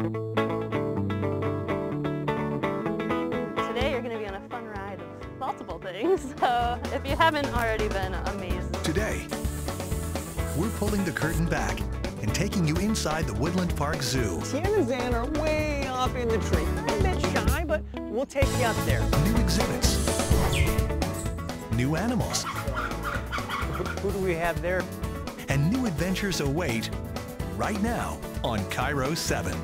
Today you're going to be on a fun ride of multiple things, so if you haven't already been amazed. Today, we're pulling the curtain back and taking you inside the Woodland Park Zoo. Tian and Zan are way up in the tree. A bit shy, but we'll take you up there. New exhibits. New animals. Who do we have there? And new adventures await right now on KIRO 7.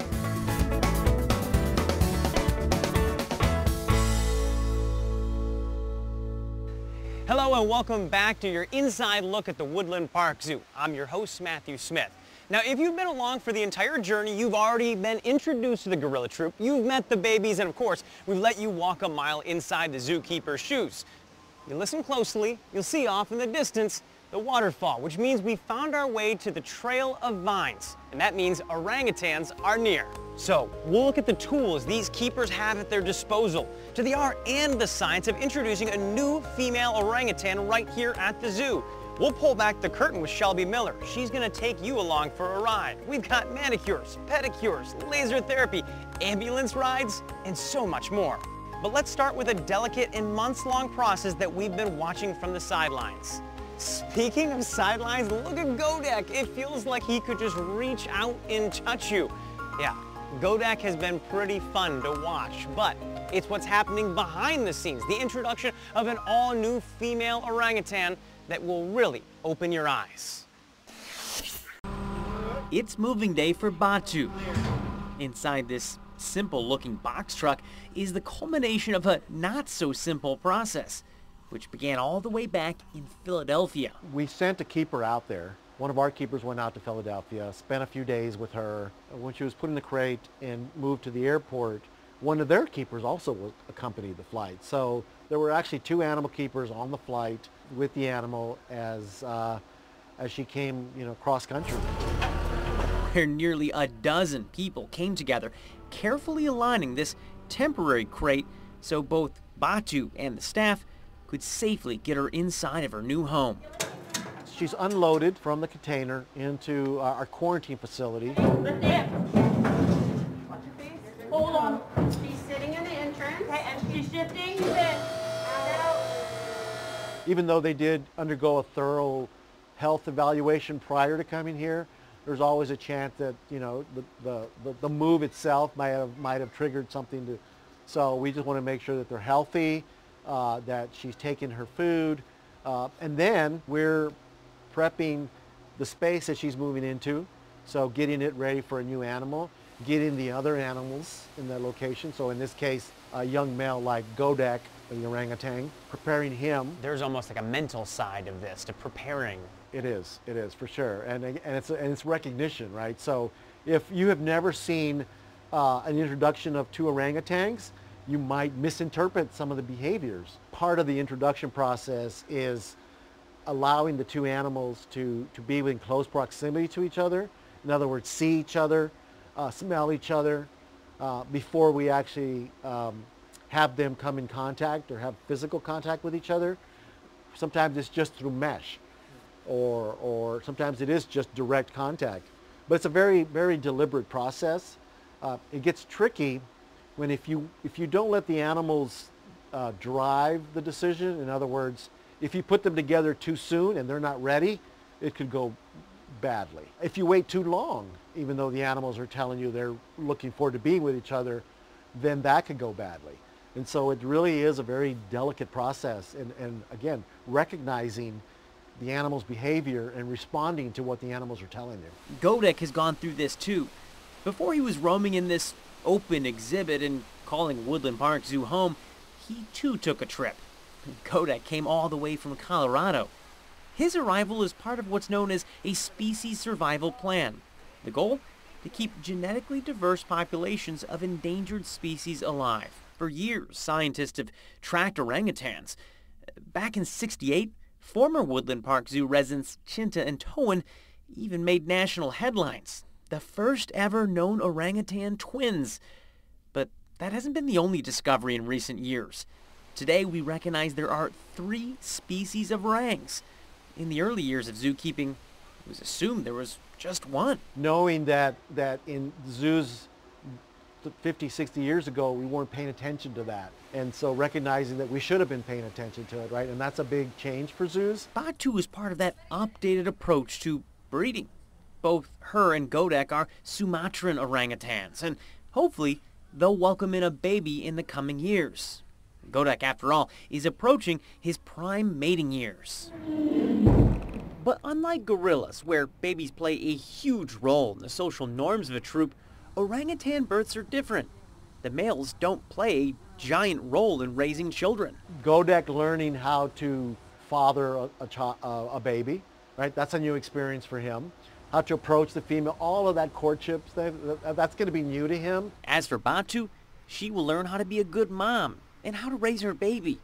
Hello and welcome back to your inside look at the Woodland Park Zoo. I'm your host, Matthew Smith. Now, if you've been along for the entire journey, you've already been introduced to the gorilla troop, you've met the babies, and of course, we've let you walk a mile inside the zookeeper's shoes. You listen closely, you'll see off in the distance the waterfall, which means we found our way to the Trail of Vines, and that means orangutans are near. So, we'll look at the tools these keepers have at their disposal, to the art and the science of introducing a new female orangutan right here at the zoo. We'll pull back the curtain with Shelby Miller. She's gonna take you along for a ride. We've got manicures, pedicures, laser therapy, ambulance rides, and so much more. But let's start with a delicate and months-long process that we've been watching from the sidelines. Speaking of sidelines, look at Godak. It feels like he could just reach out and touch you. Yeah, Godak has been pretty fun to watch, but it's what's happening behind the scenes, the introduction of an all-new female orangutan that will really open your eyes. It's moving day for Batu. Inside this simple-looking box truck is the culmination of a not-so-simple process, which began all the way back in Philadelphia. We sent a keeper out there. One of our keepers went out to Philadelphia, spent a few days with her. When she was put in the crate and moved to the airport, one of their keepers also accompanied the flight. So there were actually two animal keepers on the flight with the animal as she came, cross country. Where nearly a dozen people came together, carefully aligning this temporary crate so both Batu and the staff could safely get her inside of her new home. She's unloaded from the container into our quarantine facility. Hold on. She's sitting in the entrance. Okay, and she's shifting. Even though they did undergo a thorough health evaluation prior to coming here, there's always a chance that the move itself might have triggered something. So we just want to make sure that they're healthy, that she's taking her food, and then we're prepping the space that she's moving into. So getting it ready for a new animal, getting the other animals in that location. So in this case, a young male like Godak, the orangutan, preparing him. There's almost like a mental side of this, to preparing. It is for sure, and it's recognition, right? So if you have never seen an introduction of two orangutans, you might misinterpret some of the behaviors. Part of the introduction process is allowing the two animals to be in close proximity to each other. In other words, see each other, smell each other, before we actually have them come in contact or have physical contact with each other. Sometimes it's just through mesh, or sometimes it is just direct contact. But it's a very, very deliberate process. It gets tricky when if you don't let the animals drive the decision. In other words, if you put them together too soon and they're not ready, it could go badly. If you wait too long, even though the animals are telling you they're looking forward to being with each other, then that could go badly. And so it really is a very delicate process, and again, recognizing the animal's behavior and responding to what the animals are telling you. Godak has gone through this too. Before he was roaming in this open exhibit and calling Woodland Park Zoo home, he too took a trip. Godak came all the way from Colorado. His arrival is part of what's known as a species survival plan. The goal? To keep genetically diverse populations of endangered species alive. For years, scientists have tracked orangutans. Back in '68, former Woodland Park Zoo residents Chinta and Towan even made national headlines. The first ever known orangutan twins. But that hasn't been the only discovery in recent years. Today, we recognize there are 3 species of orangs. In the early years of zookeeping, it was assumed there was just one. Knowing that in zoos 50, 60 years ago, we weren't paying attention to that. And so recognizing that we should have been paying attention to it, right? And that's a big change for zoos. Batu is part of that updated approach to breeding. Both her and Godek are Sumatran orangutans, and hopefully they'll welcome in a baby in the coming years. Godek, after all, is approaching his prime mating years. But unlike gorillas, where babies play a huge role in the social norms of a troop, orangutan births are different. The males don't play a giant role in raising children. Godek learning how to father a baby, right? That's a new experience for him. How to approach the female, all of that courtship, that's going to be new to him. As for Batu, she will learn how to be a good mom and how to raise her baby.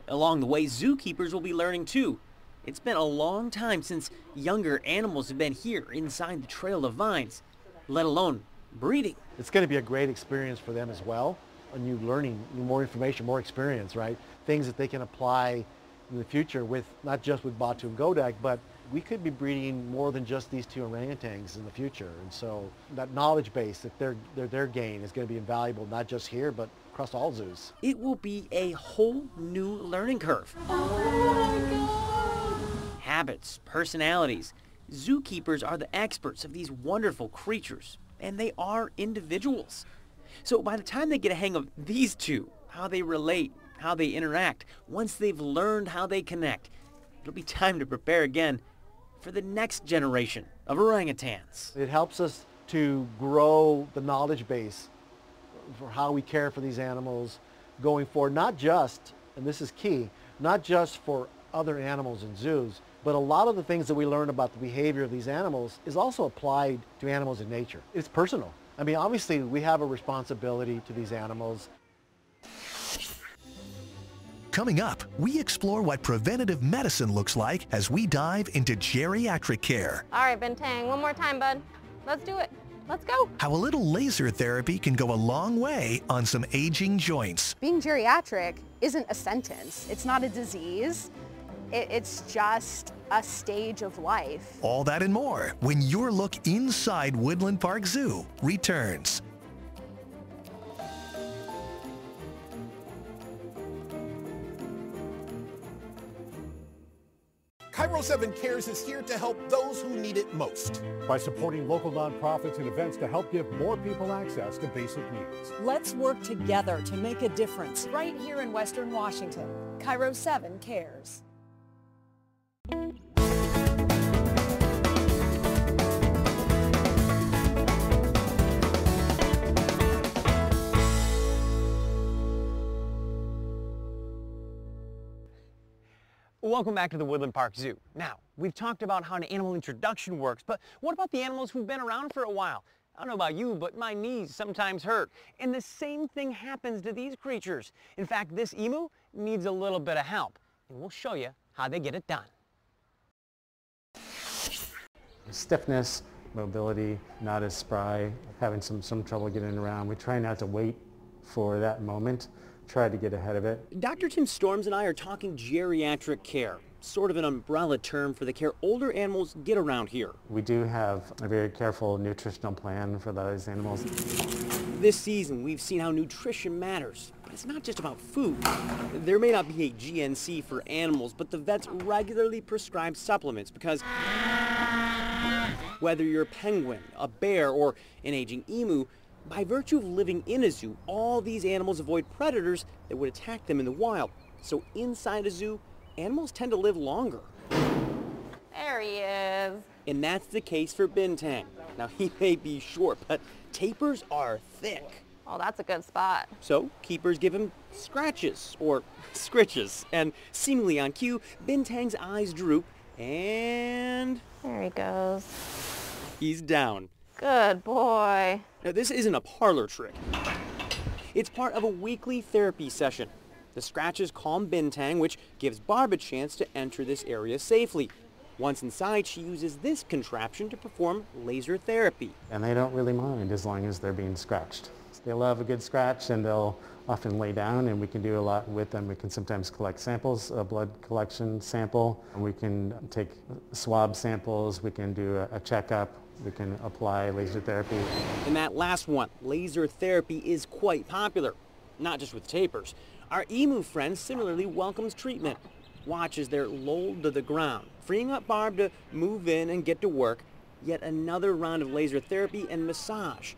Along the way, zookeepers will be learning too. It's been a long time since younger animals have been here inside the Trail of Vines, let alone breeding. It's going to be a great experience for them as well. A new learning, more information, more experience, right? Things that they can apply in the future with, not just with Batu and Godek, but we could be breeding more than just these two orangutans in the future. And so that knowledge base that their gain is going to be invaluable, not just here, but across all zoos. It will be a whole new learning curve. Habits, personalities. Zookeepers are the experts of these wonderful creatures, and they are individuals. So by the time they get a hang of these two, how they relate, how they interact, once they've learned how they connect, it'll be time to prepare again for the next generation of orangutans. It helps us to grow the knowledge base for how we care for these animals going forward, not just, and this is key, not just for other animals in zoos, but a lot of the things that we learn about the behavior of these animals is also applied to animals in nature. It's personal. I mean, obviously we have a responsibility to these animals. Coming up, we explore what preventative medicine looks like as we dive into geriatric care. All right, Bintang, one more time, bud. Let's do it. Let's go. How a little laser therapy can go a long way on some aging joints. Being geriatric isn't a sentence. It's not a disease. It's just a stage of life. All that and more when your look inside Woodland Park Zoo returns. KIRO 7 Cares is here to help those who need it most. By supporting local nonprofits and events to help give more people access to basic needs. Let's work together to make a difference right here in Western Washington. KIRO 7 Cares. Welcome back to the Woodland Park Zoo. Now, we've talked about how an animal introduction works, but what about the animals who've been around for a while? I don't know about you, but my knees sometimes hurt. And the same thing happens to these creatures. In fact, this emu needs a little bit of help, and we'll show you how they get it done. Stiffness, mobility, not as spry, having some trouble getting around. We try not to wait for that moment. Try to get ahead of it. Dr. Tim Storms and I are talking geriatric care, sort of an umbrella term for the care older animals get around here. We do have a very careful nutritional plan for those animals. This season, we've seen how nutrition matters, but it's not just about food. There may not be a GNC for animals, but the vets regularly prescribe supplements because whether you're a penguin, a bear, or an aging emu, by virtue of living in a zoo, all these animals avoid predators that would attack them in the wild. So inside a zoo, animals tend to live longer. There he is. And that's the case for Bintang. Now, he may be short, but tapers are thick. Oh, that's a good spot. So keepers give him scratches, or scritches. And seemingly on cue, Bintang's eyes droop, and There he goes. he's down. Good boy. Now, this isn't a parlor trick. It's part of a weekly therapy session. The scratches calm Bintang, which gives Barb a chance to enter this area safely. Once inside, she uses this contraption to perform laser therapy. And they don't really mind as long as they're being scratched. They love a good scratch, and they'll often lay down, and we can do a lot with them. We can sometimes collect samples, a blood collection sample. We can take swab samples. We can do a checkup. we can apply laser therapy. And that last one, laser therapy, is quite popular, not just with tapers. Our emu friend similarly welcomes treatment. Watch as they're lulled to the ground, freeing up Barb to move in and get to work. Yet another round of laser therapy and massage.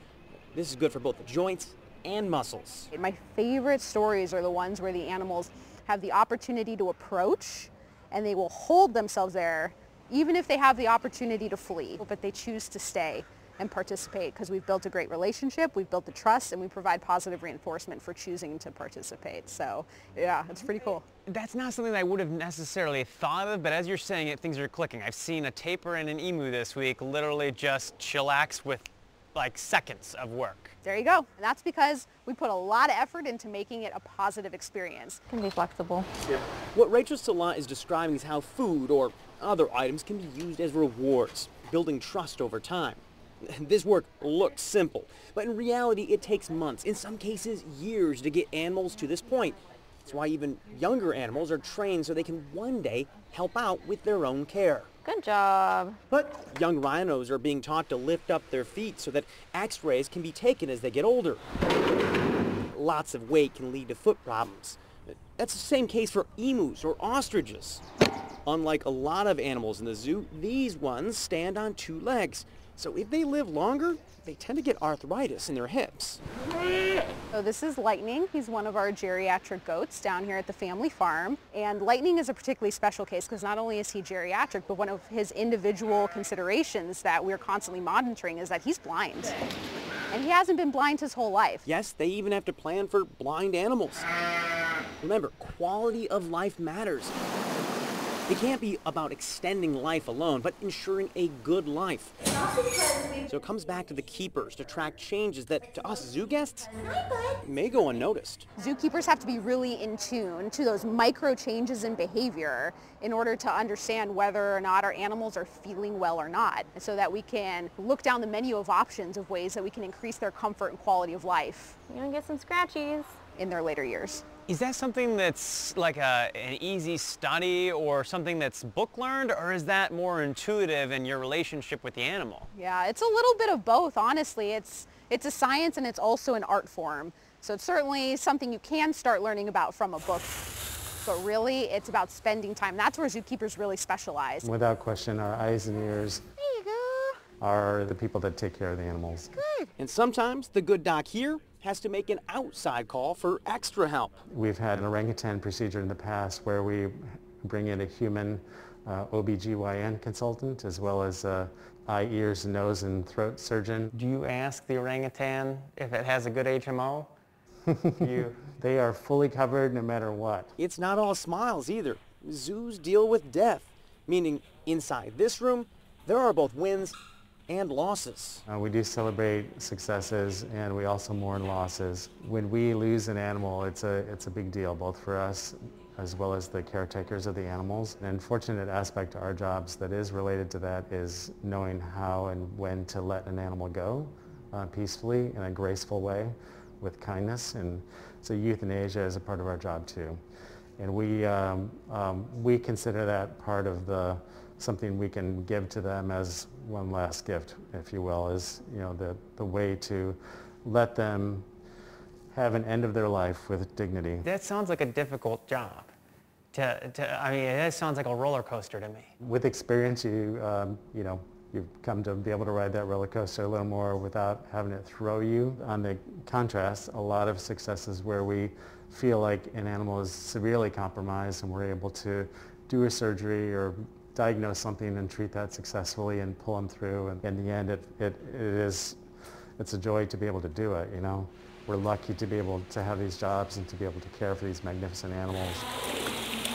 This is good for both the joints and muscles. My favorite stories are the ones where the animals have the opportunity to approach and they will hold themselves there even if they have the opportunity to flee, but they choose to stay and participate because we've built a great relationship, we've built the trust, and we provide positive reinforcement for choosing to participate. So yeah, it's pretty cool. That's not something that I would have necessarily thought of, but as you're saying it, things are clicking. I've seen a tapir and an emu this week literally just chillax with like seconds of work. There you go. And that's because we put a lot of effort into making it a positive experience. It can be flexible. Yeah. What Rachel Salat is describing is how food or other items can be used as rewards, building trust over time. This work looks simple, but in reality it takes months, in some cases years, to get animals to this point. That's why even younger animals are trained so they can one day help out with their own care. Good job. But young rhinos are being taught to lift up their feet so that x-rays can be taken as they get older. Lots of weight can lead to foot problems. That's the same case for emus or ostriches. Unlike a lot of animals in the zoo, these ones stand on two legs. So if they live longer, they tend to get arthritis in their hips. So this is Lightning. He's one of our geriatric goats down here at the family farm. And Lightning is a particularly special case because not only is he geriatric, but one of his individual considerations that we're constantly monitoring is that he's blind. And he hasn't been blind his whole life. Yes, they even have to plan for blind animals. Remember, quality of life matters. It can't be about extending life alone, but ensuring a good life. So it comes back to the keepers to track changes that, to us zoo guests, may go unnoticed. Zookeepers have to be really in tune to those micro changes in behavior in order to understand whether or not our animals are feeling well or not, so that we can look down the menu of options of ways that we can increase their comfort and quality of life. You're gonna get some scratchies in their later years. Is that something that's like an easy study or something that's book learned, or is that more intuitive in your relationship with the animal? Yeah, it's a little bit of both, honestly. It's a science and it's also an art form. So it's certainly something you can start learning about from a book, but really it's about spending time. That's where zookeepers really specialize. Without question, our eyes and ears are the people that take care of the animals. Good. And sometimes the good doc here has to make an outside call for extra help. We've had an orangutan procedure in the past where we bring in a human OBGYN consultant as well as eye, ears, nose, and throat surgeon. Do you ask the orangutan if it has a good HMO? They are fully covered no matter what. It's not all smiles either. Zoos deal with death, meaning inside this room, there are both wins and losses. We do celebrate successes and we also mourn losses. When we lose an animal, it's a big deal, both for us as well as the caretakers of the animals. An unfortunate aspect to our jobs that is related to that is knowing how and when to let an animal go peacefully in a graceful way with kindness. And so euthanasia is a part of our job too. And we consider that part of something we can give to them as one last gift, if you will, is the way to let them have an end of their life with dignity. That sounds like a difficult job. I mean, that sounds like a roller coaster to me. With experience, you've come to be able to ride that roller coaster a little more without having it throw you. On the contrast, a lot of successes where we feel like an animal is severely compromised and we're able to do a surgery or diagnose something and treat that successfully and pull them through. And in the end, it's a joy to be able to do it, We're lucky to be able to have these jobs and to be able to care for these magnificent animals,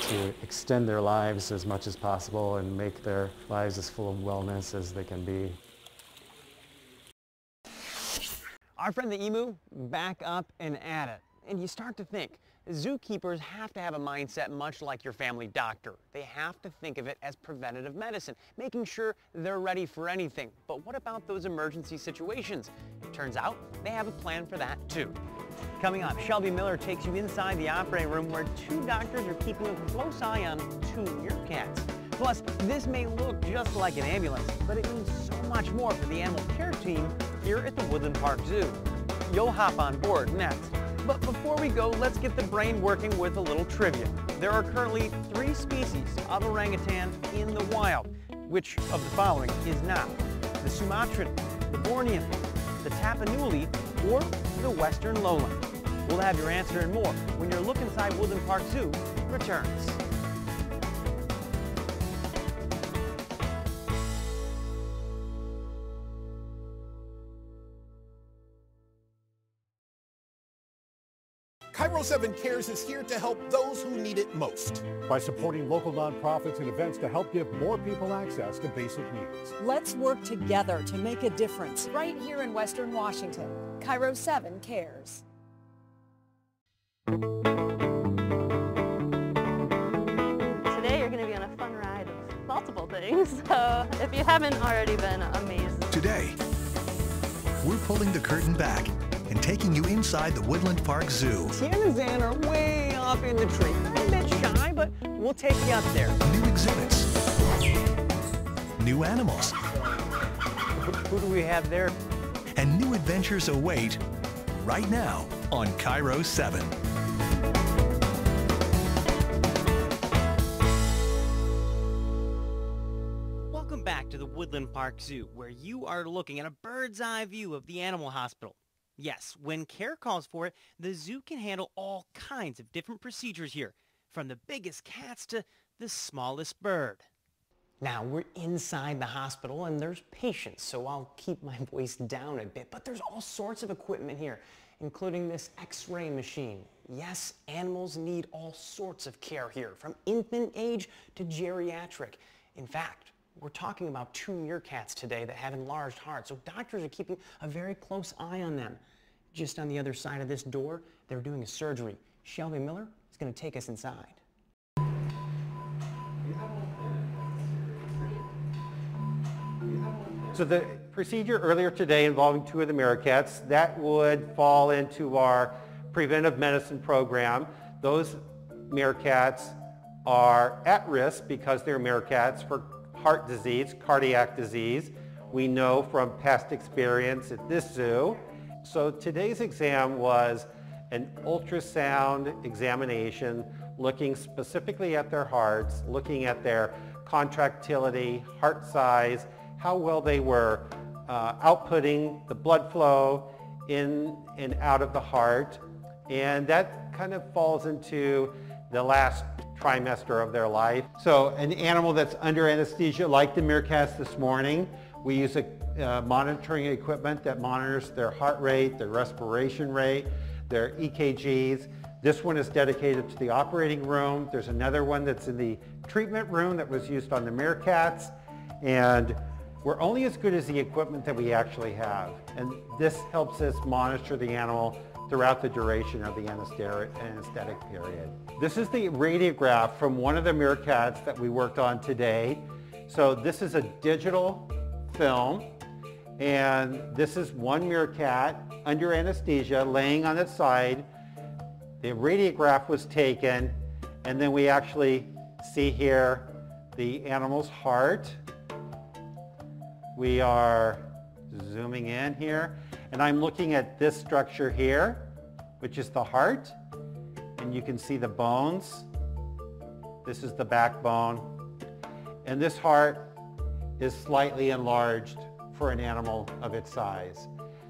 to extend their lives as much as possible and make their lives as full of wellness as they can be. Our friend the emu, back up and at it. And you start to think, zookeepers have to have a mindset much like your family doctor. They have to think of it as preventative medicine, making sure they're ready for anything. But what about those emergency situations? It turns out they have a plan for that too. Coming up, Shelby Miller takes you inside the operating room where two doctors are keeping a close eye on two meerkats. Plus, this may look just like an ambulance, but it means so much more for the animal care team here at the Woodland Park Zoo. You'll hop on board next. But before we go, let's get the brain working with a little trivia. There are currently 3 species of orangutan in the wild. Which of the following is not? The Sumatran, the Bornean, the Tapanuli, or the Western lowland? We'll have your answer and more when your Look Inside Woodland Park Zoo returns. KIRO 7 Cares is here to help those who need it most. By supporting local nonprofits and events to help give more people access to basic needs. Let's work together to make a difference right here in Western Washington. KIRO 7 Cares. Today you're going to be on a fun ride of multiple things, so if you haven't already been amazed. Today, we're pulling the curtain back and taking you inside the Woodland Park Zoo. Tiana and Zan are way up in the tree. A bit shy, but we'll take you up there. New exhibits. New animals. Who do we have there? And new adventures await right now on KIRO 7. Welcome back to the Woodland Park Zoo, where you are looking at a bird's eye view of the animal hospital. Yes, when care calls for it, the zoo can handle all kinds of different procedures here, from the biggest cats to the smallest bird. Now, we're inside the hospital and there's patients, so I'll keep my voice down a bit, but there's all sorts of equipment here, including this X-ray machine. Yes, animals need all sorts of care here, from infant age to geriatric. In fact, we're talking about 2 meerkats today that have enlarged hearts, so doctors are keeping a very close eye on them. Just on the other side of this door, they're doing a surgery. Shelby Miller is going to take us inside. So the procedure earlier today involving 2 of the meerkats, that would fall into our preventive medicine program. Those meerkats are at risk because they're meerkats for heart disease, cardiac disease. We know from past experience at this zoo. So today's exam was an ultrasound examination looking specifically at their hearts, looking at their contractility, heart size, how well they were outputting the blood flow in and out of the heart. And that kind of falls into the last trimester of their life. So an animal that's under anesthesia, like the meerkats this morning, we use a monitoring equipment that monitors their heart rate, their respiration rate, their EKGs. This one is dedicated to the operating room. There's another one that's in the treatment room that was used on the meerkats. And we're only as good as the equipment that we actually have. And this helps us monitor the animal throughout the duration of the anesthetic period. This is the radiograph from one of the meerkats that we worked on today. So this is a digital film, and this is one meerkat under anesthesia laying on its side. The radiograph was taken, and then we actually see here the animal's heart. We are zooming in here, and I'm looking at this structure here, which is the heart, and you can see the bones. This is the backbone, and this heart is slightly enlarged for an animal of its size.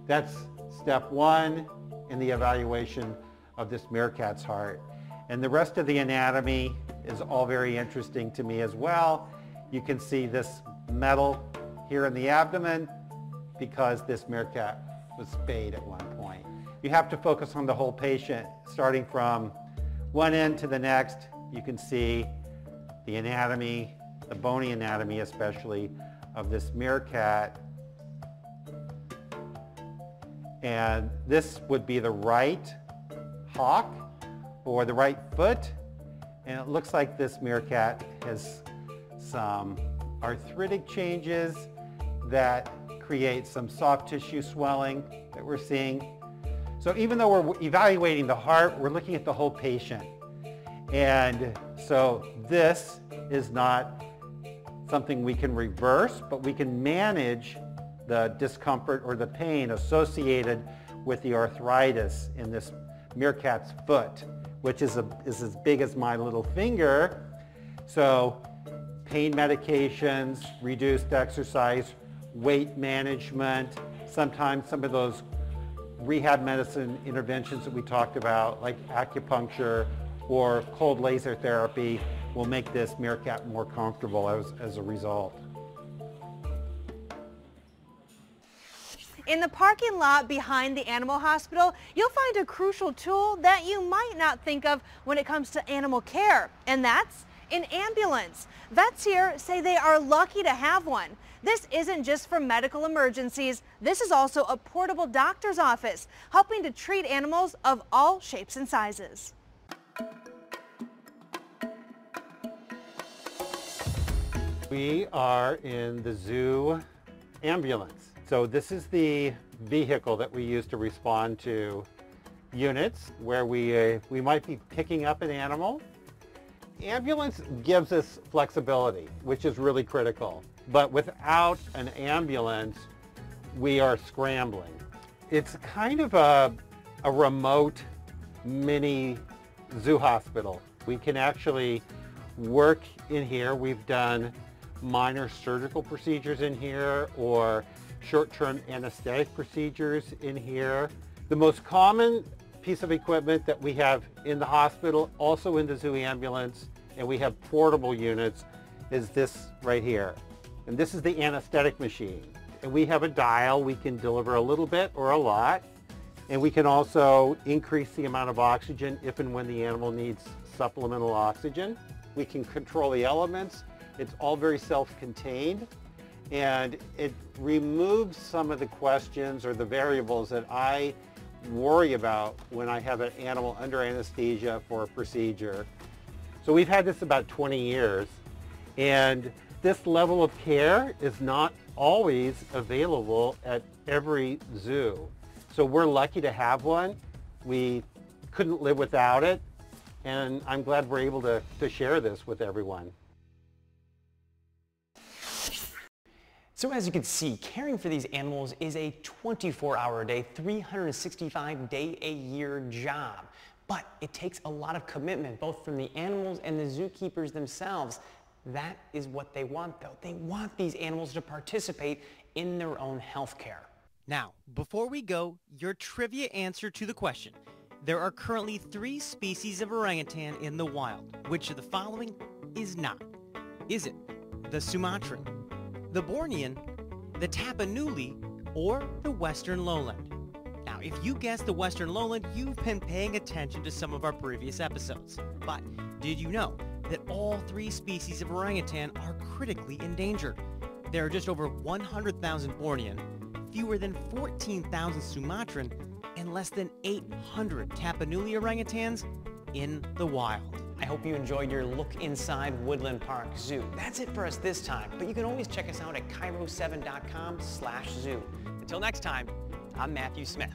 That's step 1 in the evaluation of this meerkat's heart. And the rest of the anatomy is all very interesting to me as well. You can see this metal here in the abdomen because this meerkat was spayed at one point. You have to focus on the whole patient, starting from one end to the next. You can see the anatomy, the bony anatomy especially, of this meerkat. And this would be the right hock or the right foot. And it looks like this meerkat has some arthritic changes that create some soft tissue swelling that we're seeing. So even though we're evaluating the heart, we're looking at the whole patient. And so this is not something we can reverse, but we can manage the discomfort or the pain associated with the arthritis in this meerkat's foot, which is as big as my little finger. So pain medications, reduced exercise, weight management, sometimes some of those rehab medicine interventions that we talked about, like acupuncture or cold laser therapy, will make this meerkat more comfortable as a result. In the parking lot behind the animal hospital, you'll find a crucial tool that you might not think of when it comes to animal care, and that's an ambulance. Vets here say they are lucky to have one. This isn't just for medical emergencies. This is also a portable doctor's office, helping to treat animals of all shapes and sizes. We are in the zoo ambulance. So this is the vehicle that we use to respond to units where we might be picking up an animal. Ambulance gives us flexibility, which is really critical. But without an ambulance, we are scrambling. It's kind of a remote mini zoo hospital. We can actually work in here. We've done minor surgical procedures in here or short-term anesthetic procedures in here. The most common piece of equipment that we have in the hospital, also in the zoo ambulance, and we have portable units, is this right here. And this is the anesthetic machine. And we have a dial. We can deliver a little bit or a lot. And we can also increase the amount of oxygen if and when the animal needs supplemental oxygen. We can control the elements. It's all very self-contained. And it removes some of the questions or the variables that I worry about when I have an animal under anesthesia for a procedure. So we've had this about 20 years. And this level of care is not always available at every zoo. So we're lucky to have one. We couldn't live without it. And I'm glad we're able to share this with everyone. So as you can see, caring for these animals is a 24-hour-a-day, 365-day-a-year job. But it takes a lot of commitment, both from the animals and the zookeepers themselves. That is what they want, though. They want these animals to participate in their own health care. Now, before we go, your trivia answer to the question. There are currently 3 species of orangutan in the wild. Which of the following is not? Is it the Sumatran, the Bornean, the Tapanuli, or the Western Lowland? Now, if you guessed the Western Lowland, you've been paying attention to some of our previous episodes. But did you know that all 3 species of orangutan are critically endangered? There are just over 100,000 Bornean, fewer than 14,000 Sumatran, and less than 800 Tapanuli orangutans in the wild. I hope you enjoyed your look inside Woodland Park Zoo. That's it for us this time, but you can always check us out at KIRO7.com/zoo. Until next time, I'm Matthew Smith.